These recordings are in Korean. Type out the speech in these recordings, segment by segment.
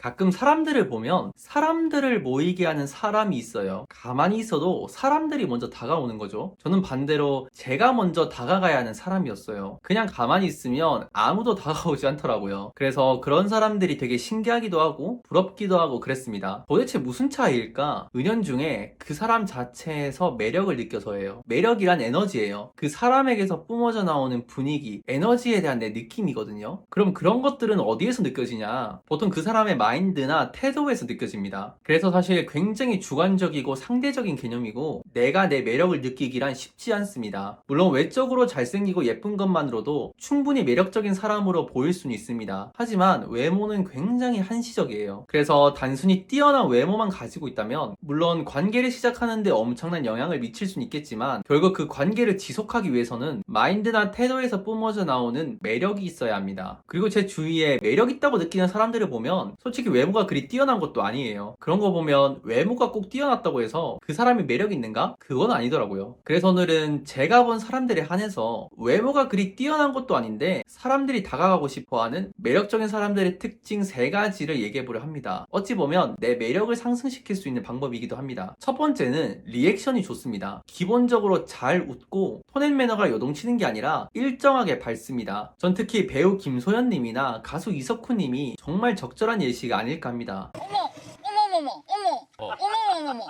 가끔 사람들을 보면 사람들을 모이게 하는 사람이 있어요. 가만히 있어도 사람들이 먼저 다가오는 거죠. 저는 반대로 제가 먼저 다가가야 하는 사람이었어요. 그냥 가만히 있으면 아무도 다가오지 않더라고요. 그래서 그런 사람들이 되게 신기하기도 하고 부럽기도 하고 그랬습니다. 도대체 무슨 차이일까? 은연중에 그 사람 자체에서 매력을 느껴서예요. 매력이란 에너지예요. 그 사람에게서 뿜어져 나오는 분위기, 에너지에 대한 내 느낌이거든요. 그럼 그런 것들은 어디에서 느껴지냐? 보통 그 사람의 마인드나 태도에서 느껴집니다. 그래서 사실 굉장히 주관적이고 상대적인 개념이고 내가 내 매력을 느끼기란 쉽지 않습니다. 물론 외적으로 잘생기고 예쁜 것만으로도 충분히 매력적인 사람으로 보일 수는 있습니다. 하지만 외모는 굉장히 한시적이에요. 그래서 단순히 뛰어난 외모만 가지고 있다면 물론 관계를 시작하는데 엄청난 영향을 미칠 수는 있겠지만 결국 그 관계를 지속하기 위해서는 마인드나 태도에서 뿜어져 나오는 매력이 있어야 합니다. 그리고 제 주위에 매력 있다고 느끼는 사람들을 보면 솔직히 외모가 그리 뛰어난 것도 아니에요. 그런 거 보면 외모가 꼭 뛰어났다고 해서 그 사람이 매력 있는가? 그건 아니더라고요. 그래서 오늘은 제가 본 사람들에 한해서 외모가 그리 뛰어난 것도 아닌데 사람들이 다가가고 싶어하는 매력적인 사람들의 특징 3가지를 얘기해보려 합니다. 어찌 보면 내 매력을 상승시킬 수 있는 방법이기도 합니다. 첫 번째는 리액션이 좋습니다. 기본적으로 잘 웃고 톤앤 매너가 요동치는 게 아니라 일정하게 밝습니다. 전 특히 배우 김소연님이나 가수 이석훈님이 정말 적절한 예시가 아닐까 합니다. 어머머머 어머 어머머머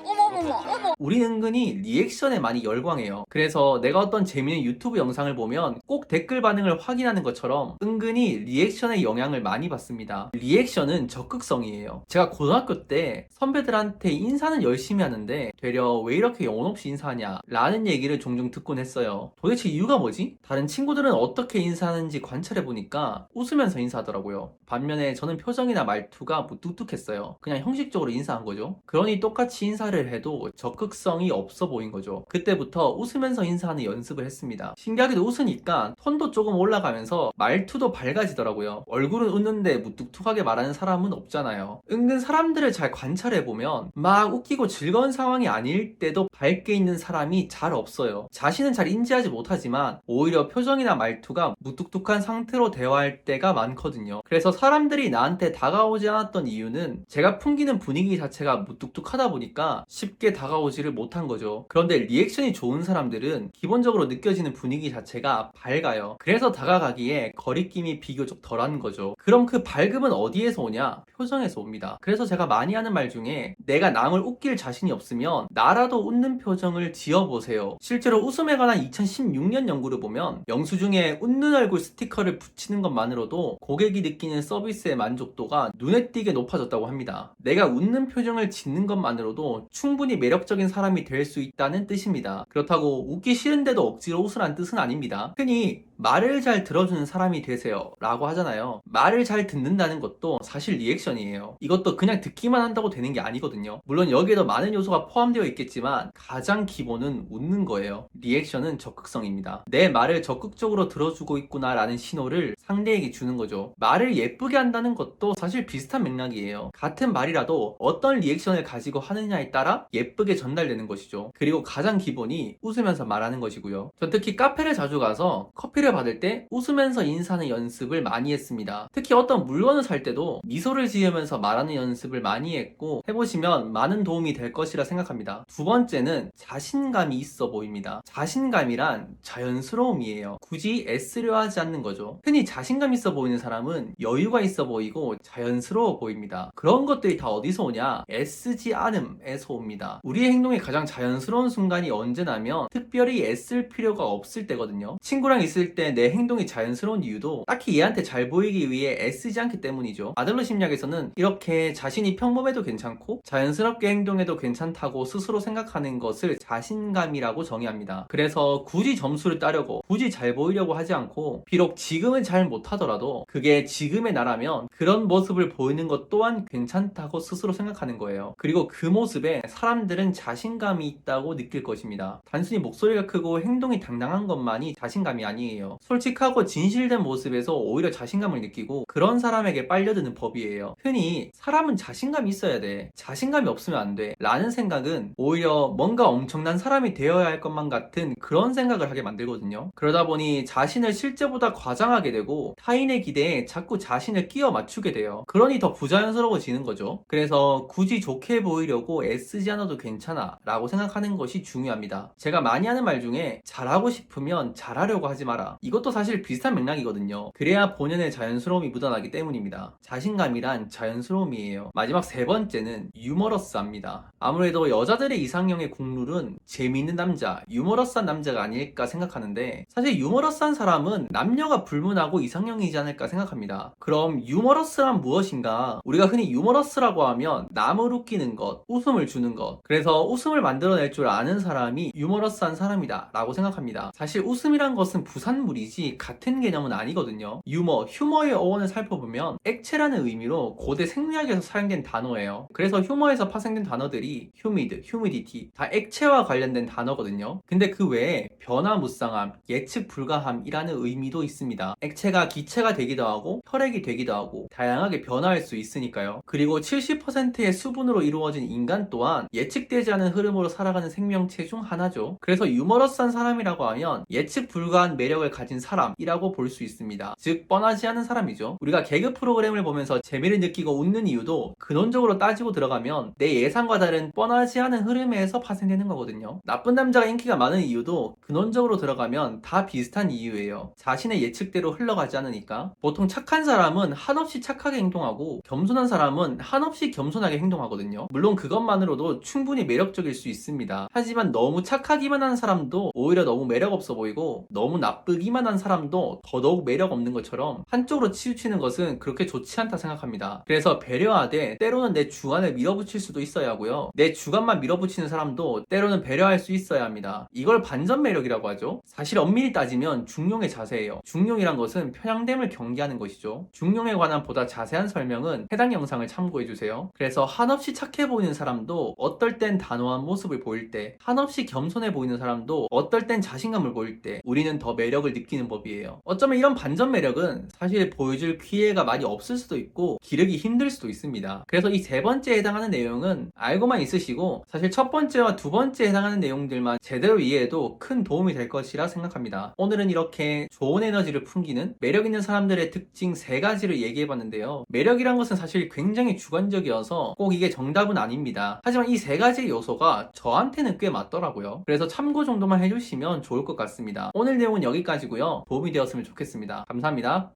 어머머머 어머. 우리 은근히 리액션에 많이 열광해요. 그래서 내가 어떤 재미있는 유튜브 영상을 보면 꼭 댓글 반응을 확인하는 것처럼 은근히 리액션의 영향을 많이 받습니다. 리액션은 적극성이에요. 제가 고등학교 때 선배들한테 인사는 열심히 하는데 되려 왜 이렇게 영혼 없이 인사하냐 라는 얘기를 종종 듣곤 했어요. 도대체 이유가 뭐지? 다른 친구들은 어떻게 인사하는지 관찰해보니까 웃으면서 인사하더라고요. 반면에 저는 표정이나 말투가 무뚝뚝했어요. 그냥 형식적으로 인사한 거죠. 그러니 똑같이 인사를 해도 적극성이 없어 보인 거죠. 그때부터 웃으면서 인사하는 연습을 했습니다. 신기하게도 웃으니까 톤도 조금 올라가면서 말투도 밝아지더라고요. 얼굴은 웃는데 무뚝뚝하게 말하는 사람은 없잖아요. 은근 사람들을 잘 관찰해보면 막 웃기고 즐거운 상황이 아닐 때도 밝게 있는 사람이 잘 없어요. 자신은 잘 인지하지 못하지만 오히려 표정이나 말투가 무뚝뚝한 상태로 대화할 때가 많거든요. 그래서 사람들이 나한테 다가오지 않았던 이유는 제가 풍기는 분위기 자체가 무뚝뚝하다 보니까 쉽게 다가오지를 못한 거죠. 그런데 리액션이 좋은 사람들은 기본적으로 느껴지는 분위기 자체가 밝아요. 그래서 다가가기에 거리낌이 비교적 덜한 거죠. 그럼 그 밝음은 어디에서 오냐? 표정에서 옵니다. 그래서 제가 많이 하는 말 중에 내가 남을 웃길 자신이 없으면 나라도 웃는 표정을 지어보세요. 실제로 웃음에 관한 2016년 연구를 보면 영수증에 웃는 얼굴 스티커를 붙이는 것만으로도 고객이 느끼는 서비스의 만족도가 눈에 띄게 높아졌다고 합니다. 내가 웃는 표정을 짓는 것만으로도 충분히 매력적인 사람이 될 수 있다는 뜻입니다. 그렇다고 웃기 싫은데도 억지로 웃으라는 뜻은 아닙니다. 흔히 말을 잘 들어주는 사람이 되세요 라고 하잖아요. 말을 잘 듣는다는 것도 사실 리액션이에요. 이것도 그냥 듣기만 한다고 되는 게 아니거든요. 물론 여기에도 많은 요소가 포함되어 있겠지만 가장 기본은 웃는 거예요. 리액션은 적극성입니다. 내 말을 적극적으로 들어주고 있구나 라는 신호를 상대에게 주는 거죠. 말을 예쁘게 한다는 것도 사실 비슷한 맥락이에요. 같은 말이라도 어떤 리액션을 가지고 하느냐에 따라 예쁘게 전달되는 것이죠. 그리고 가장 기본이 웃으면서 말하는 것이고요. 전 특히 카페를 자주 가서 커피를 받을 때 웃으면서 인사하는 연습을 많이 했습니다. 특히 어떤 물건을 살 때도 미소를 지으면서 말하는 연습을 많이 했고 해보시면 많은 도움이 될 것이라 생각합니다. 두 번째는 자신감이 있어 보입니다. 자신감이란 자연스러움이에요. 굳이 애쓰려 하지 않는 거죠. 흔히 자신감 있어 보이는 사람은 여유가 있어 보이고 자연스러워 보입니다. 그런 것들이 다 어디서 오냐? 애쓰지 않음에서 옵니다. 우리의 행동이 가장 자연스러운 순간이 언제냐면 특별히 애쓸 필요가 없을 때거든요. 친구랑 있을 때 내 행동이 자연스러운 이유도 딱히 얘한테 잘 보이기 위해 애쓰지 않기 때문이죠. 아들러 심리학에서는 이렇게 자신이 평범해도 괜찮고 자연스럽게 행동해도 괜찮다고 스스로 생각하는 것을 자신감이라고 정의합니다. 그래서 굳이 점수를 따려고 굳이 잘 보이려고 하지 않고 비록 지금은 잘 못하더라도 그게 지금의 나라면 그런 모습을 보이는 것 또한 괜찮다고 스스로 생각하는 거예요. 그리고 그 모습에 사람들은 자신감이 있다고 느낄 것입니다. 단순히 목소리가 크고 행동이 당당한 것만이 자신감이 아니에요. 법이에요. 솔직하고 진실된 모습에서 오히려 자신감을 느끼고 그런 사람에게 빨려드는 법이에요. 흔히 사람은 자신감이 있어야 돼, 자신감이 없으면 안 돼 라는 생각은 오히려 뭔가 엄청난 사람이 되어야 할 것만 같은 그런 생각을 하게 만들거든요. 그러다 보니 자신을 실제보다 과장하게 되고 타인의 기대에 자꾸 자신을 끼워 맞추게 돼요. 그러니 더 부자연스러워지는 거죠. 그래서 굳이 좋게 보이려고 애쓰지 않아도 괜찮아 라고 생각하는 것이 중요합니다. 제가 많이 하는 말 중에 잘하고 싶으면 잘하려고 하지 마라, 이것도 사실 비슷한 맥락이거든요. 그래야 본연의 자연스러움이 묻어나기 때문입니다. 자신감이란 자연스러움이에요. 마지막 세 번째는 유머러스합니다. 아무래도 여자들의 이상형의 국룰은 재미있는 남자, 유머러스한 남자가 아닐까 생각하는데, 사실 유머러스한 사람은 남녀가 불문하고 이상형이지 않을까 생각합니다. 그럼 유머러스란 무엇인가? 우리가 흔히 유머러스라고 하면 남을 웃기는 것, 웃음을 주는 것, 그래서 웃음을 만들어낼 줄 아는 사람이 유머러스한 사람이다 라고 생각합니다. 사실 웃음이란 것은 부산물이지 같은 개념은 아니거든요. 휴머의 어원을 살펴보면 액체라는 의미로 고대 생리학에서 사용된 단어예요. 그래서 휴머에서 파생된 단어들이 humid, humidity 다 액체와 관련된 단어거든요. 근데 그 외에 변화무쌍함, 예측 불가함이라는 의미도 있습니다. 액체가 기체가 되기도 하고 혈액이 되기도 하고 다양하게 변화할 수 있으니까요. 그리고 70%의 수분으로 이루어진 인간 또한 예측되지 않은 흐름으로 살아가는 생명체 중 하나죠. 그래서 유머러스한 사람이라고 하면 예측 불가한 매력을 가진 사람이라고 볼 수 있습니다. 즉 뻔하지 않은 사람이죠. 우리가 개그 프로그램을 보면서 재미를 느끼고 웃는 이유도 근원적으로 따지고 들어가면 내 예상과 다른 뻔하지 않은 흐름에서 파생되는 거거든요. 나쁜 남자가 인기가 많은 이유도 근원적으로 들어가면 다 비슷한 이유예요. 자신의 예측대로 흘러가지 않으니까. 보통 착한 사람은 한없이 착하게 행동하고 겸손한 사람은 한없이 겸손하게 행동하거든요. 물론 그것만으로도 충분히 매력적일 수 있습니다. 하지만 너무 착하기만 한 사람도 오히려 너무 매력 없어 보이고, 너무 나쁘기만 한 사람도 더더욱 매력 없는 것처럼 한쪽으로 치우치는 것은 그렇게 좋지 않다 생각합니다. 그래서 배려하되 때로는 내 주관을 밀어붙일 수도 있어야 하고요, 내 주관만 밀어붙이는 사람도 때로는 배려할 수 있어야 합니다. 이걸 반전 매력이라고 하죠. 사실 엄밀히 따지면 중용의 자세예요. 중용이란 것은 편향됨을 경계하는 것이죠. 중용에 관한 보다 자세한 설명은 해당 영상을 참고해주세요. 그래서 한없이 착해 보이는 사람도 어떨 땐 단호한 모습을 보일 때, 한없이 겸손해 보이는 사람도 어떨 땐 자신감을 보일 때 우리는 더 매력을 느끼는 법이에요. 어쩌면 이런 반전 매력은 사실 보여줄 기회가 많이 없을 수도 있고 기르기 힘들 수도 있습니다. 그래서 이 세 번째에 해당하는 내용은 알고만 있으시고, 사실 첫 번째와 두 번째에 해당하는 내용들만 제대로 이해해도 큰 도움이 될 것이라 생각합니다. 오늘은 이렇게 좋은 에너지를 풍기는 매력 있는 사람들의 특징 세 가지를 얘기해봤는데요. 매력이란 것은 사실 굉장히 주관적이어서 꼭 이게 정답은 아닙니다. 하지만 이 세 가지 요소가 저한테는 꽤 맞더라고요. 그래서 참고 정도만 해주시면 좋을 것 같습니다. 오늘 내용은 여기까지고요. 도움이 되었으면 좋겠습니다. 감사합니다.